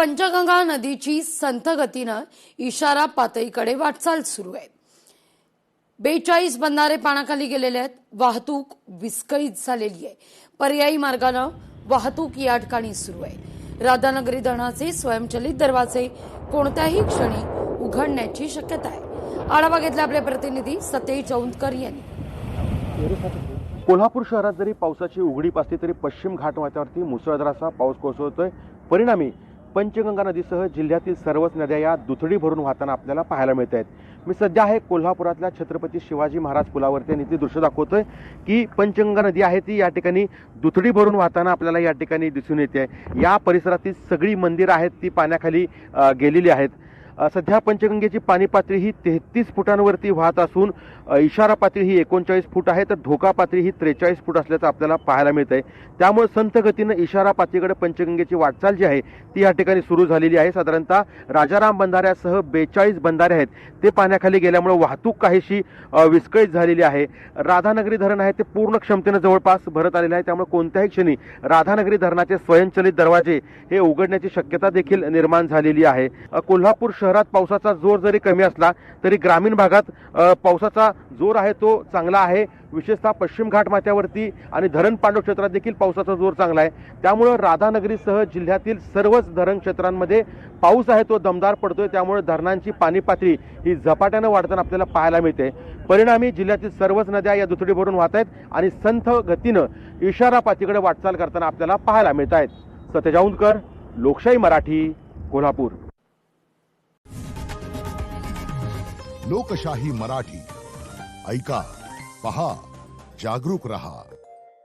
पंचगंगा नदीची संथ गतीनं इशारा पातळीकडे वाटचाल सुरू आहे। 42 बंधारे पाण्याखाली गेलेले आहेत। वाहतूक विस्कळीत झालेली आहे। पर्यायी मार्गाने वाहतूक या ठिकाणी सुरू आहे। राधानगरी धरणाचे स्वयंचलित दरवाजे कोणत्याही क्षणी उघडण्याची शक्यता आहे। आढावा घेतला आपले प्रतिनिधी सतेज औंधकर यांनी। कोल्हापूर शहरात जरी पावसाची उघडीप असली तरी पश्चिम घाटमाथ्यावरती मुसळधार असा पाऊस कोसळतोय। परिणामी पंचगंगा नदीसह जिल्ह्यातील सर्वच नद्या या दुथडी भरून वाहताना आपल्याला पाहायला मिळत आहेत। मी सध्या आहे कोल्हापुरातल्या छत्रपती शिवाजी महाराज पुलावरती आणि ती दृश्य दाखवतोय की पंचगंगा नदी आहे ती या ठिकाणी दुथडी भरून वाहताना आपल्याला या ठिकाणी दिसून येते। या परिसरातील सगळी मंदिरं आहेत ती पाण्याखाली गेलेली आहेत। सध्या पंचगंगेची पाणी पातळी ही 33 फुटांवरती वाहत असून इशारा पातळी ही 39 फूट आहे तर धोका पातळी ही 43 फूट असल्याचं आपल्याला पाहायला मिळतंय। त्यामुळे संथ गतीनं इशारा पातळीकडे पंचगंगेची वाटचाल जी आहे ती या ठिकाणी सुरू झालेली आहे। साधारणतः राजाराम बंधाऱ्यासह 42 बंधारे आहेत ते पाण्याखाली गेल्यामुळे वाहतूक काहीशी विस्कळीत झालेली आहे। राधानगरी धरण आहे ते पूर्ण क्षमतेनं जवळपास भरत आलेले आहे। त्यामुळे कोणत्याही क्षणी राधानगरी धरणाचे स्वयंचलित दरवाजे हे उघडण्याची शक्यता देखील निर्माण झालेली आहे। कोल्हापूर शहरात पावसाचा जोर जरी कमी असला तरी ग्रामीण भागात पावसाचा जोर आहे तो चांगला आहे। विशेषतः पश्चिम घाटमाथ्यावरती आणि धरण पांडव क्षेत्रात देखील पावसाचा जोर चांगला आहे। त्यामुळे राधानगरीसह जिल्ह्यातील सर्वच धरण क्षेत्रांमध्ये पाऊस आहे तो दमदार पडतोय। त्यामुळे धरणांची पाणी पातळी ही झपाट्याने वाढताना आपल्याला पाहायला मिळते। परिणामी जिल्ह्यातील सर्वच नद्या या दुथडी भरून वाहत आहेत आणि संथ गतीनं इशारा पातळीकडे वाटचाल करताना आपल्याला पाहायला मिळत आहेत। सतेज औंधकर, लोकशाही मराठी, कोल्हापूर। लोकशाही मराठी ऐका, पहा, जागरूक रहा।